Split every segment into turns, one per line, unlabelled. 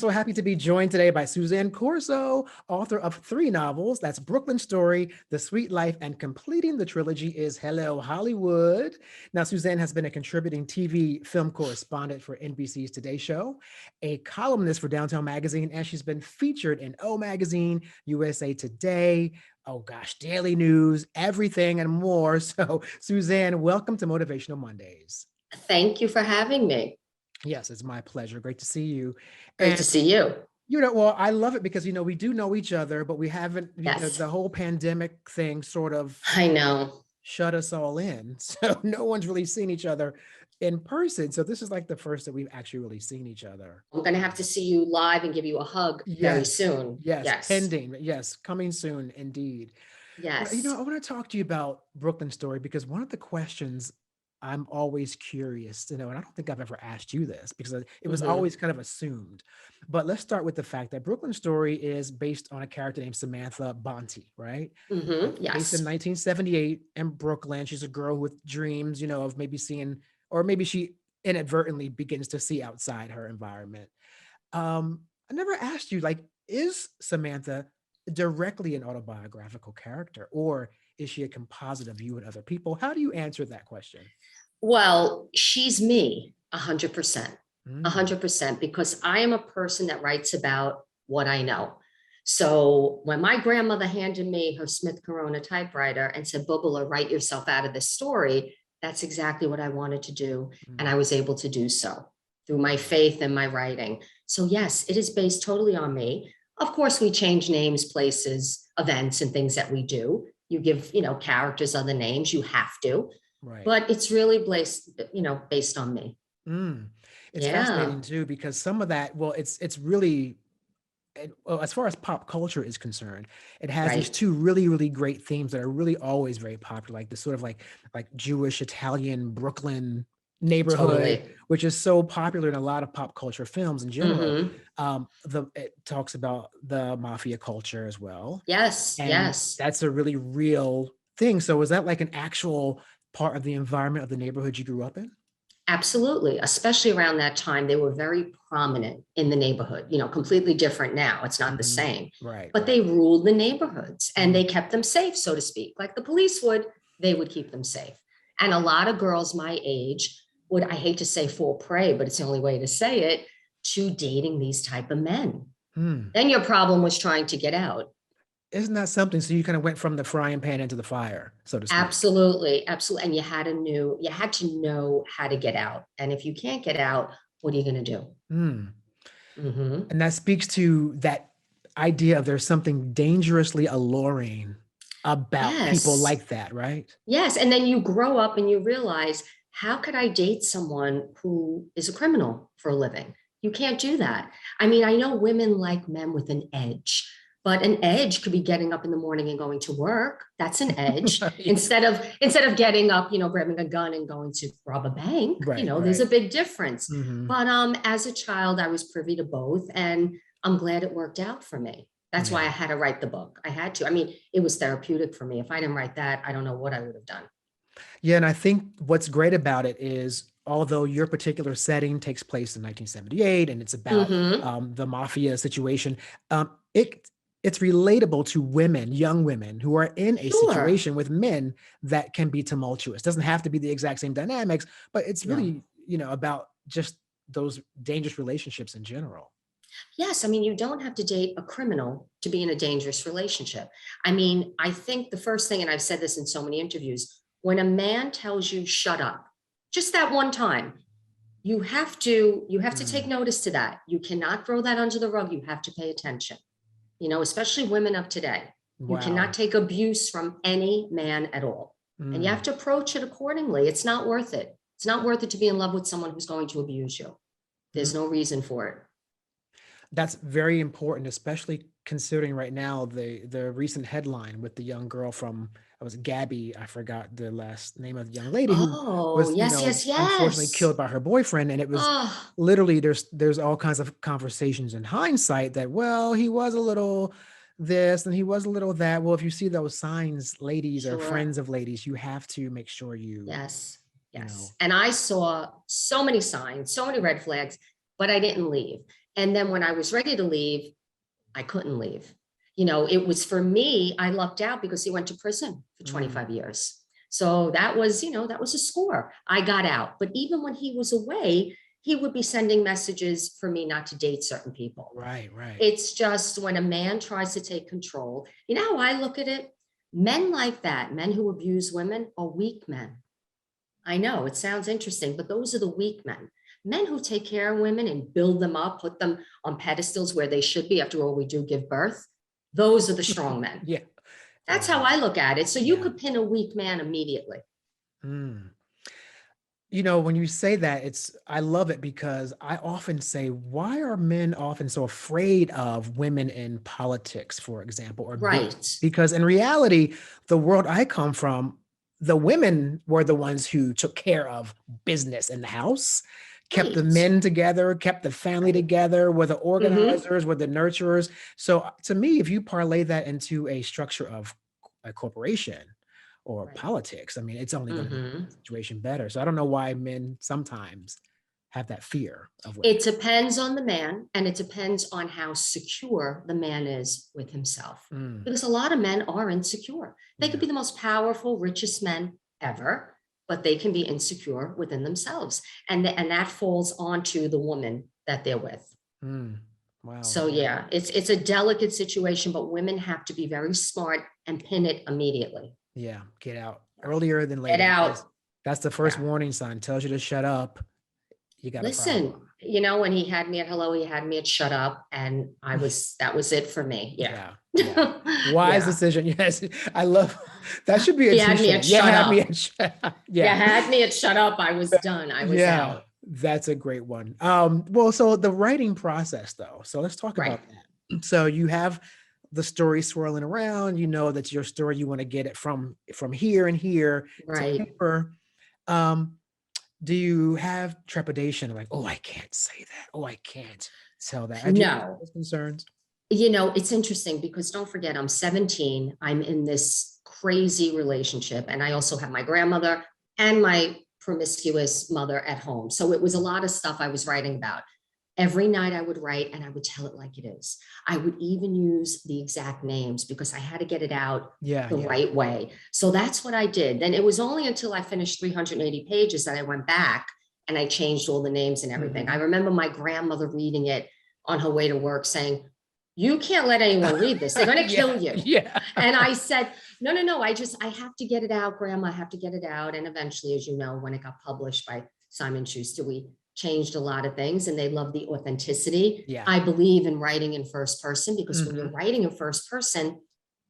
so happy to be joined today by Suzanne Corso, author of 3 novels. That's Brooklyn Story, The Sweet Life, and completing the trilogy is Hello, Hollywood. Now, Suzanne has been a contributing TV film correspondent for NBC's Today Show, a columnist for Downtown Magazine, and she's been featured in O Magazine, USA Today, oh gosh, Daily News, everything and more. So, Suzanne, welcome to Motivational Mondays.
Thank you for having me.
Yes, it's my pleasure. Great to see you.
Great
And
to see you.
well, I love it because, we do know each other, but we haven't,
Yes,
the whole pandemic thing sort of
I know.
shut us all in. So no one's really seen each other in person. So this is like the first that we've actually really seen each other.
I'm going to have to see you live and give you a hug very
Yes,
soon.
yes,
Yes,
pending. Yes, coming soon, indeed. But,
yes.
I want to talk to you about Brooklyn Story because one of the questions I'm always curious to know, and I don't think I've ever asked you this because it was
Hmm.
always kind of assumed. But let's start with the fact that Brooklyn Story is based on a character named Samantha Bonte, right? Based in
Yes.
1978 in Brooklyn. She's a girl with dreams, of maybe seeing, or maybe she inadvertently begins to see outside her environment. I never asked you, like, is Samantha directly an autobiographical character, or is she a composite of you and other people? How do you answer that question?
Well, she's me, 100%,
Mm,
100%, because I am a person that writes about what I know. So when my grandmother handed me her Smith Corona typewriter and said, Bubala, write yourself out of this story, that's exactly what I wanted to do. And
mm,
I was able to do so through my faith and my writing. So yes, it is based totally on me. Of course, we change names, places, events, and things that we do. You give, characters other names, you have to,
right.
but it's really based on me.
Mm. It's
Yeah,
fascinating too because some of that, well, it's really, well, as far as pop culture is concerned, it has these
right.
two really, really great themes that are really always very popular, like the sort of like Jewish Italian Brooklyn neighborhood,
Totally.
which is so popular in a lot of pop culture films in general.
Hmm.
It talks about the mafia culture as well,
Yes,
and
yes.
that's a really real thing. So, was that like an actual part of the environment of the neighborhood you grew up in?
Absolutely. Especially around that time, they were very prominent in the neighborhood, completely different now. It's not the
Hmm.
same,
Right,
but
right.
they ruled the neighborhoods and
Mm.
they kept them safe, so to speak. Like the police would, they would keep them safe. And a lot of girls my age would, I hate to say fall prey, but it's the only way to say it, to dating these type of men.
Hmm.
Then your problem was trying to get out.
Isn't that something? So you kind of went from the frying pan into the fire, so to speak.
Absolutely, absolutely. And you had to know how to get out. And if you can't get out, what are you going to do?
Hmm.
Hmm.
And that speaks to that idea of there's something dangerously alluring about people
Yes,
like that, right?
yes. And then you grow up and you realize, how could I date someone who is a criminal for a living? You can't do that. I mean, I know women like men with an edge, but an edge could be getting up in the morning and going to work. That's an edge.
Right.
Instead of getting up, grabbing a gun and going to rob a bank,
Right,
there's a
right.
big difference.
Hmm.
But as a child, I was privy to both, and I'm glad it worked out for me. That's why I
Yeah.
had to write the book. I had to. I mean, it was therapeutic for me. If I didn't write that, I don't know what I would have done.
Yeah. And I think what's great about it is, although your particular setting takes place in 1978 and it's about
Hmm.
the mafia situation, um, it it's relatable to women, young women who are in a
Sure.
situation with men that can be tumultuous. Doesn't have to be the exact same dynamics, but it's
No.
really, about just those dangerous relationships in general.
Yes. I mean, you don't have to date a criminal to be in a dangerous relationship. I mean, I think the first thing, and I've said this in so many interviews, when a man tells you shut up, just that one time, you have to take
Mm,
notice to that. You cannot throw that under the rug. You have to pay attention. Especially women of today. You cannot
wow.
take abuse from any man at all. And you have
Mm.
to approach it accordingly. It's not worth it. It's not worth it to be in love with someone who's going to abuse you.
Mm.
There's no reason for it.
That's very important, especially considering right now the recent headline with the young girl from, it was Gabby, I forgot the last name of the young lady who
Oh,
was,
yes, yes,
unfortunately
yes.
killed by her boyfriend. And it was
Oh,
literally, there's all kinds of conversations in hindsight that, well, he was a little this and he was a little that. Well, if you see those signs, ladies or
sure.
friends of ladies, you have to make sure you,
Yes,
you know,
yes. And I saw so many signs, so many red flags. but I didn't leave. And then when I was ready to leave, I couldn't leave. It was for me, I lucked out because he went to prison for 25 years. So that was a score. I got out. But even when he was away, he would be sending messages for me not to date certain people.
Right, right.
It's just when a man tries to take control, how I look at it? Men like that, men who abuse women, are weak men. I know it sounds interesting, but those are the weak men. Men who take care of women and build them up, put them on pedestals where they should be. After all, we do give birth. Those are the strong men.
Yeah.
That's how I look at it. So you
Yeah.
could pin a weak man immediately.
Mm. When you say that, I love it because I often say, why are men often so afraid of women in politics, for example, or
Right.
because in reality, the world I come from, the women were the ones who took care of business in the house, kept the
Right.
men together, kept the family
Right.
together, were the
Mm-hmm.
organizers, were the nurturers. So to me, if you parlay that into a structure of a corporation or
Right.
politics, I mean, it's only going to make
Mm-hmm.
the situation better. So I don't know why men sometimes have that fear of women.
It depends on the man, and it depends on how secure the man is with himself.
Mm,
Because a lot of men are insecure. They could
yeah.
be the most powerful, richest men ever, but they can be insecure within themselves. And that falls onto the woman that they're with.
Mm, wow.
So yeah, it's a delicate situation, but women have to be very smart and pin it immediately.
Yeah. Get out earlier than
Get
later.
out.
That's the first
Yeah.
warning sign. Tells you to shut up. You got a
Listen,
problem.
when he had me at hello, he had me at shut up, and that was it for me. Yeah.
Yeah. Yeah. Wise
Yeah.
decision. Yes. I love that. Should be a
He had me
t-shirt.
at
Yeah.
shut
Had me
up.
at
Yeah,
yeah.
had me at shut up. I was done. I was
Yeah.
out.
That's a great one. Well, so the writing process though. So let's talk
Right.
about that. So you have the story swirling around, that's your story. You want to get it from here and here to
Right.
paper. Um, do you have trepidation like, oh, I can't say that. Oh, I can't tell that. Do you have
No.
those concerns?
It's interesting because don't forget, I'm 17. I'm in this crazy relationship. And I also have my grandmother and my promiscuous mother at home. So it was a lot of stuff I was writing about. Every night I would write and I would tell it like it is. I would even use the exact names because I had to get it out
Yeah.
the
Yeah.
right way. So that's what I did. Then it was only until I finished 380 pages that I went back and I changed all the names and everything. I remember my grandmother reading it on her way to work saying, "You can't let anyone read this. They're going to kill you."
Yeah.
And I said, no, I have to get it out, Grandma. I have to get it out. And eventually, as you know, when it got published by Simon Schuster, we changed a lot of things and they love the authenticity.
Yeah.
I believe in writing in first person because when you're
Mhm.
writing in first person,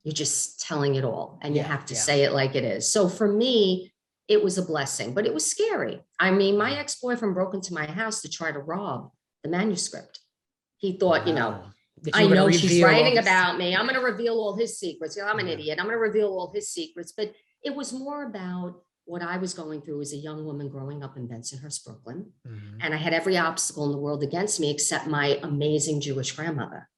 you're just telling it all and you
Yeah,
have to
yeah.
say it like it is. So for me, it was a blessing, but it was scary. I mean, my
Yeah.
ex-boyfriend broke into my house to try to rob the manuscript. He thought,
Wow. That you
I
were gonna
know she's
reveal all
writing
this.
about me. I'm going to reveal all his secrets. I'm an
Yeah.
idiot. I'm going to reveal all his secrets. But it was more about what I was going through as a young woman growing up in Bensonhurst, Brooklyn.
Mhm.
And I had every obstacle in the world against me except my amazing Jewish grandmother,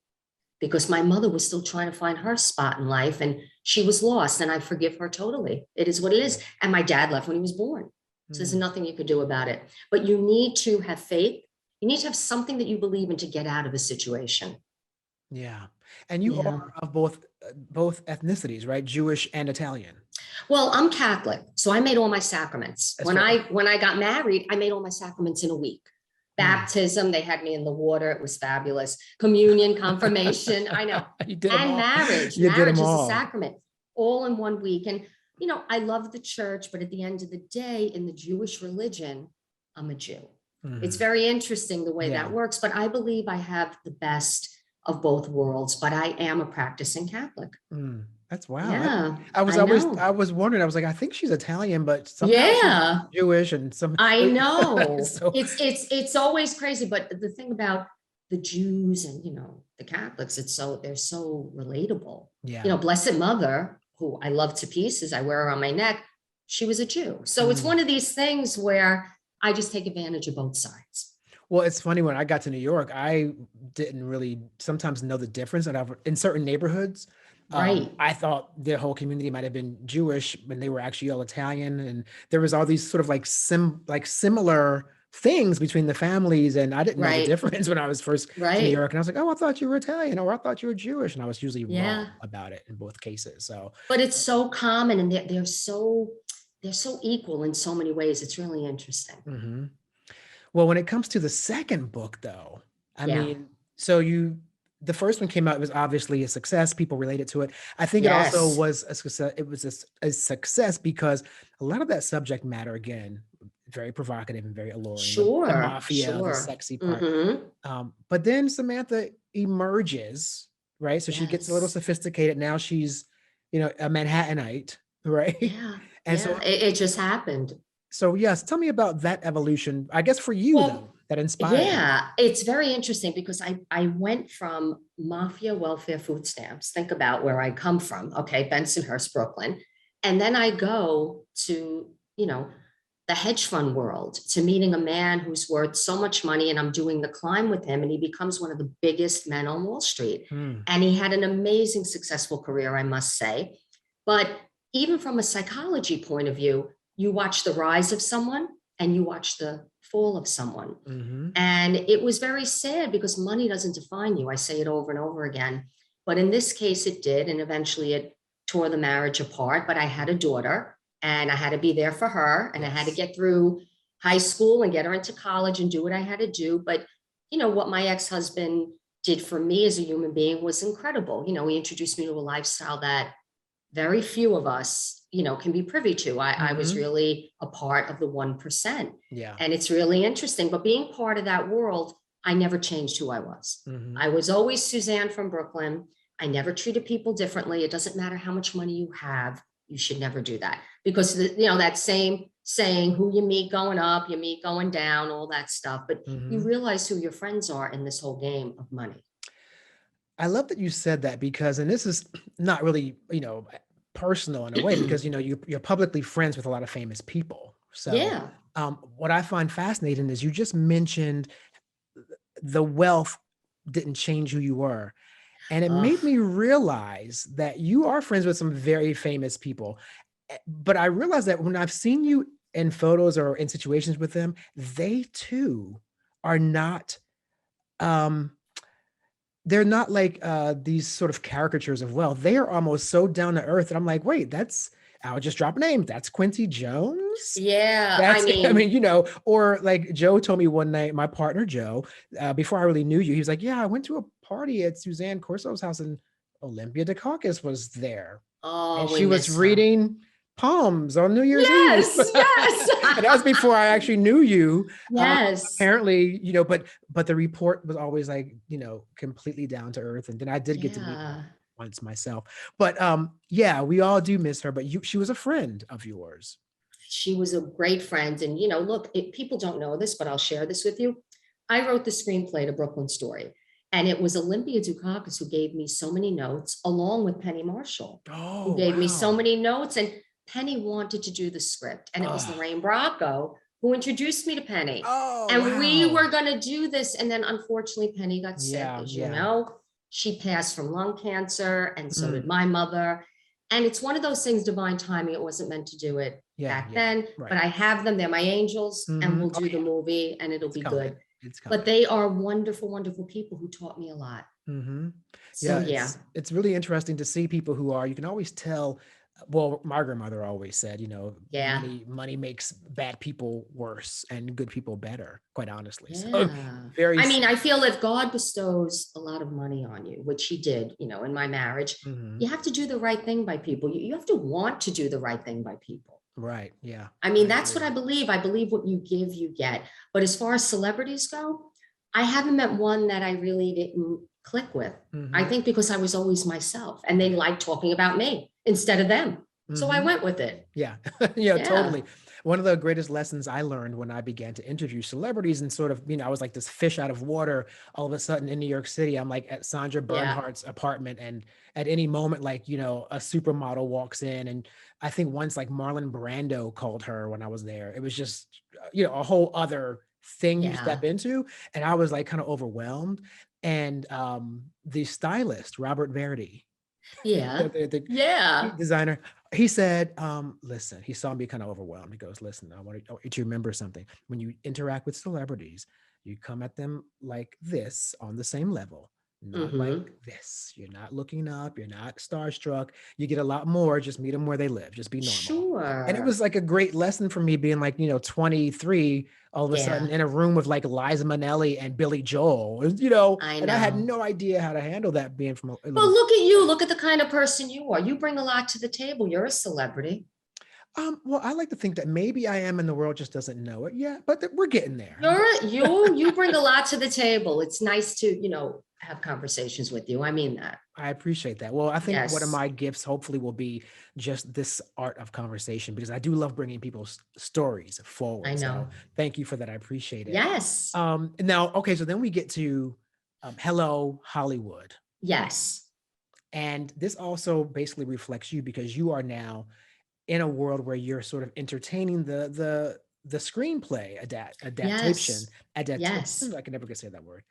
because my mother was still trying to find her spot in life and she was lost. And I forgive her totally. It is what it is. And my dad left when he was born. So there's nothing you could do about it. But you need to have faith. You need to have something that you believe in to get out of a situation.
Yeah. And you
Yeah.
are of both ethnicities, right? Jewish and Italian.
Well, I'm Catholic, so I made all my sacraments.
That's
When
right.
I got married, I made all my sacraments in a week. Baptism, they had me in the water. It was fabulous. Communion, confirmation, I know.
You did them
And
all.
marriage.
You did them
Marriage is a
all.
sacrament, all in 1 week. And, I love the church, but at the end of the day, in the Jewish religion, I'm a Jew. It's
Mhm.
very interesting the way
Yeah.
that works, but I believe I have the best of both worlds, but I am a practicing Catholic.
Mm. That's wow.
Yeah,
I was
I know.
I was wondering, I was like, I think she's Italian, but somehow she's
Yeah.
Jewish and some.
I know.
So
It's always crazy, but the thing about the Jews and the Catholics, they're so relatable.
yeah.
Blessed Mother, who I love to pieces, I wear her on my neck. She was a Jew, so it's
Mm.
one of these things where I just take advantage of both sides.
Well, it's funny when I got to New York, I didn't really sometimes know the difference, and in certain neighborhoods,
Right.
I thought the whole community might have been Jewish when they were actually all Italian, and there was all these sort of like similar things between the families. And I didn't know the
Right.
difference when I was first to New
Right.
York. And I was like, oh, I thought you were Italian, or I thought you were Jewish. And I was usually wrong
Yeah.
about it in both cases. So,
But it's so common, and they're so equal in so many ways. It's really interesting.
mhm. Well, when it comes to the second book, though, I
Yeah.
mean, the first one came out, it was obviously a success. People related to it. I think it also
Yes.
was a success. It was a success because a lot of that subject matter, again, very provocative and very alluring. The
Sure.
mafia, the
Sure.
sexy part.
Mm-hmm.
But then Samantha emerges, right? So she gets a little
Yes.
sophisticated. Now she's, a Manhattanite, right?
Yeah.
And
Yeah. It just happened.
so yes, tell me about that evolution. I guess for you though,
Well,
that inspired you.
yeah, it's very interesting because I went from mafia welfare food stamps. Think about where I come from. Okay, Bensonhurst, Brooklyn. And then I go to, the hedge fund world, to meeting a man who's worth so much money, and I'm doing the climb with him, and he becomes one of the biggest men on Wall Street.
Hmm.
And he had an amazing, successful career, I must say. But even from a psychology point of view, you watch the rise of someone and you watch the fall of someone.
Mm-hmm.
And it was very sad because money doesn't define you. I say it over and over again. But in this case, it did. And eventually it tore the marriage apart. But I had a daughter and I had to be there for her. And I had to
Yes.
get through high school and get her into college and do what I had to do. But, what my ex husband did for me as a human being was incredible. He introduced me to a lifestyle that very few of us, can be privy to. I was
Mm-hmm.
really a part of the 1%.
Yeah.
And it's really interesting. But being part of that world, I never changed who I was.
Mm-hmm.
I was always Suzanne from Brooklyn. I never treated people differently. It doesn't matter how much money you have. You should never do that because, that same saying, who you meet going up, you meet going down, all that stuff. But you
Mm-hmm.
realize who your friends are in this whole game of money.
I love that you said that because, and this is not really, personal in a way because, you're publicly friends with a lot of famous people. So,
Yeah.
what I find fascinating is you just mentioned the wealth didn't change who you were. And it made
Ugh.
me realize that you are friends with some very famous people. But I realized that when I've seen you in photos or in situations with them, they too are not, um, they're not like these sort of caricatures of wealth. They are almost so down to earth. And I'm like, wait, I'll just drop a name. That's Quincy Jones.
Yeah. I
That's, I
mean,
mean, or like Joe told me one night, my partner Joe, before I really knew you, he was like, yeah, I went to a party at Suzanne Corso's house and Olympia Dukakis was there. And
oh, we
she was
miss her.
reading poems on New Year's Eve.
Yes, yes.
And that was before I actually knew you.
Yes.
Apparently, but the report was always like, completely down to earth. And then I did get to meet her
Yeah.
once myself. But yeah, we all do miss her. But she was a friend of yours.
She was a great friend. And, look, people don't know this, but I'll share this with you. I wrote the screenplay to Brooklyn Story, and it was Olympia Dukakis who gave me so many notes, along with Penny Marshall, who
Oh,
gave me so
wow.
many notes. And Penny wanted to do the script, and it was
Oh,
Lorraine Bracco who introduced me to Penny.
oh,
And we
wow.
were going to do this. And then unfortunately, Penny got sick,
Yeah,
as you
yeah.
know. She passed from lung cancer, and so did
Mm,
my mother. And it's one of those things, divine timing. It wasn't meant to do it
yeah,
back
yeah.
then, but
Right.
I have them. They're my angels, and
Hmm.
we'll
Oh,
do the
yeah.
movie and it'll
It's
be
coming.
good.
It's
But
coming.
they are wonderful, wonderful people who taught me a lot.
Hmm.
So
Yeah,
yeah,
it's really interesting to see people who are, you can always tell. Well, my grandmother always said,
yeah,
money makes bad people worse and good people better, quite honestly. So
yeah.
very.
I mean, I feel if God bestows a lot of money on you, which he did, in my marriage,
Mhm.
you have to do the right thing by people. You have to want to do the right thing by people.
Right. Yeah,
I
I
mean, that's what
agree.
I believe. I believe what you give, you get. But as far as celebrities go, I haven't met one that I really didn't click with. I
Hmm.
think because I was always myself and they
Right.
liked talking about me instead of them. So I
Hmm.
went with it.
Yeah. Yeah,
Yeah.
totally. One of the greatest lessons I learned when I began to interview celebrities and sort of, I was like this fish out of water. All of a sudden in New York City, I'm like at Sandra
Yeah.
Bernhardt's apartment. And at any moment, like, a supermodel walks in. And I think once like Marlon Brando called her when I was there, it was just, a whole other thing you
Yeah.
step into. And I was like kind of overwhelmed. And the stylist, Robert Verdi,
Yeah.
The
Yeah.
designer. He said, listen, he saw me kind of overwhelmed. He goes, listen, I want you to remember something. When you interact with celebrities, you come at them like this on the same level, not like
Hmm.
this. You're not looking up. You're not starstruck. You get a lot more. Just meet them where they live. Just be normal. And it
Sure.
was like a great lesson for me being like, 23, all of a sudden
Yeah,
in a room with like Liza Minnelli and Billy Joel,
I
and I had
know.
no idea how to handle that being from a
But
little.
look at you. Look at the kind of person you are. You bring a lot to the table. You're a celebrity.
Well, I like to think that maybe I am and the world just doesn't know it yet, but we're getting there.
You bring a lot to the table. It's nice to, have conversations with you. I mean that.
I appreciate that. Well, I think one of
Yes,
my gifts hopefully will be just this art of conversation because I do love bringing people's stories
I
forward. So
know.
thank you for that. I appreciate it.
Yes.
Now, okay, so then we get to Hello Hollywood.
Yes.
And this also basically reflects you because you are now in a world where you're sort of entertaining the screenplay adaptation
Yes.
adaptation.
Yes.
I can never get say that word.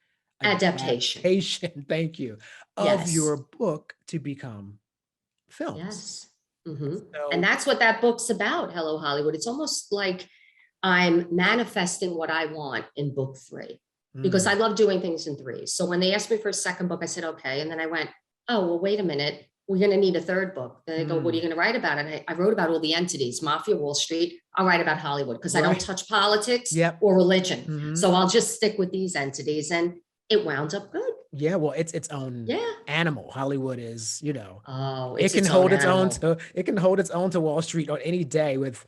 Adaptation.
Adaptation, thank you, of
Yes.
your book to become films.
Yes. Hmm. And
So,
that's what that book's about, Hello Hollywood. It's almost like I'm manifesting what I want in book three because I
mm,
love doing things in threes. So when they asked me for a second book, I said, okay. And then I went, oh, well, wait a minute. We're going to need a third book. Then they go, what are you
mm,
going to write about? And I wrote about all the entities, Mafia, Wall Street. I'll write about Hollywood because I don't
right.
touch politics
Yep.
or religion.
Hmm.
So I'll just stick with these entities. And it wound up good.
Yeah. Well, it's its own
Yeah.
animal. Hollywood is,
Oh,
it
it's
can
its own
hold its own
animal.
to it can hold its own to Wall Street on any day with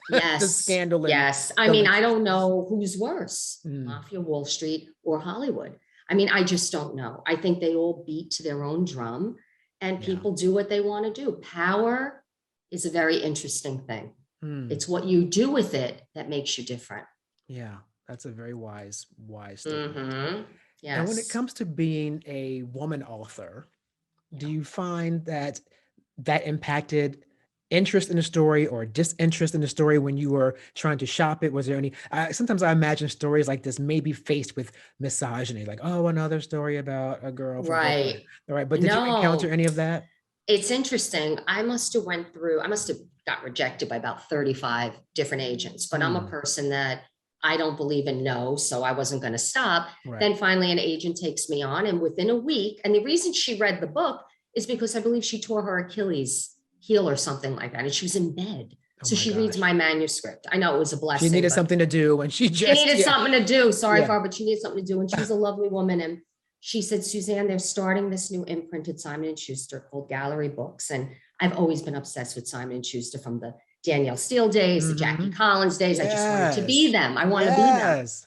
the
Yes,
scandal and
yes. I
the
mean, I don't
rejections.
know who's worse,
Mm,
Mafia Wall Street or Hollywood. I mean, I just don't know. I think they all beat to their own drum and
yeah.
people do what they want to do. Power is a very interesting thing.
Mm.
It's what you do with it that makes you different.
Yeah, that's a very wise statement.
Hmm.
And when it
Yes.
comes to being a woman author, do
Yeah.
you find that that impacted interest in the story or disinterest in the story when you were trying to shop it? Was there any? Sometimes I imagine stories like this may be faced with misogyny, like, oh, another story about a girl from Brooklyn.
Right.
All right, but did you encounter
No,
any of that?
it's interesting. I must have got rejected by about 35 different agents, but I'm a
Mm,
person that I don't believe in no, so I wasn't going to stop.
right.
Then finally an agent takes me on and within a week, and the reason she read the book is because I believe she tore her Achilles heel or something like that and she was in bed.
Oh
So
my
she reads
gosh.
my manuscript. I know it was a
She
blessing,
needed
but
something to do and she
she
just,
needed
yeah,
something to do. Sorry
yeah.
for her, but she needed something to do. And she's a lovely woman. And she said, Suzanne, they're starting this new imprint at Simon and Schuster called Gallery Books. And I've always been obsessed with Simon and Schuster from the Danielle Steele days, the Jackie
Hmm.
Collins days. I just wanted to be
Yes.
them. I want to be them.
Yes.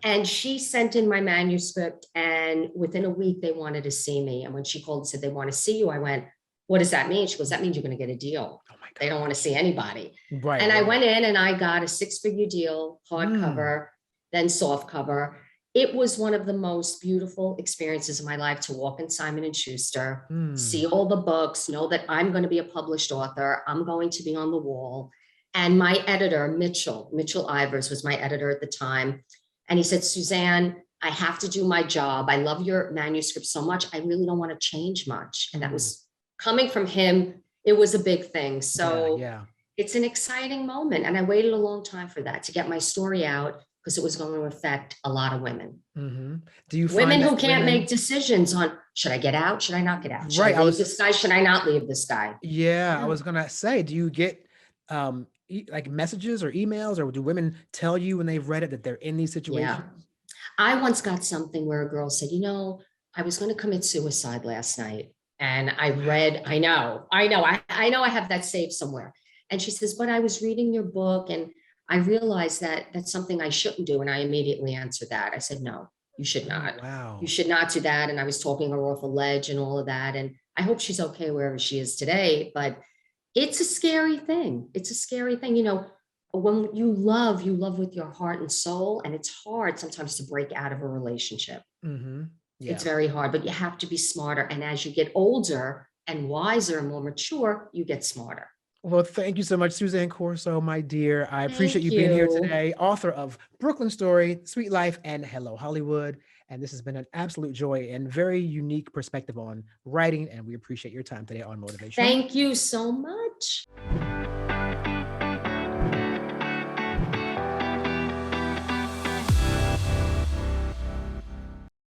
And she sent in my manuscript, and within a week, they wanted to see me. And when she called and said they want to see you, I went, what does that mean? She goes, that means you're going to get a deal.
Oh my
They don't want to
gosh.
see anybody.
Right,
And I
right.
went in and I got a six-figure deal,
Mm,
hardcover, then soft cover. It was one of the most beautiful experiences of my life to walk in Simon and Schuster, see
mm,
all the books, know that I'm going to be a published author. I'm going to be on the wall. And my editor, Mitchell Ivers was my editor at the time. And he said, Suzanne, I have to do my job. I love your manuscript so much. I really don't want to change much. And that
mm.
was coming from him. It was a big thing.
Yeah,
So
yeah.
it's an exciting moment. And I waited a long time for that to get my story out because it was going to affect a lot of women.
Hmm. Do you
Women
find
who
that
can't make
women,
decisions on should I get out? Should I not get out? Should I
right?
leave this guy? Should I not leave this guy?
Yeah, I
Yeah.
was gonna say, do you get like messages or emails, or do women tell you when they've read it that they're in these
Yeah.
situations?
I once got something where a girl said, I was going to commit suicide last night. And I read,
Wow.
I know I have that saved somewhere. And she says, but I was reading your book and I realized that that's something I shouldn't do. And I immediately answered that. I said, no, you should
Oh,
not. You
wow.
should not do that. And I was talking her off a ledge and all of that. And I hope she's okay wherever she is today. But it's a scary thing. It's a scary thing. When you love with your heart and soul, and it's hard sometimes to break out of a relationship.
Hmm.
It's
Yeah.
very hard, but you have to be smarter. And as you get older and wiser and more mature, you get smarter.
Well, thank you so much, Suzanne Corso, my dear. I appreciate
Thank
you being here
you.
today. Author of Brooklyn Story, Sweet Life, and Hello Hollywood. And this has been an absolute joy and very unique perspective on writing. And we appreciate your time today on Motivational.
Thank you so much.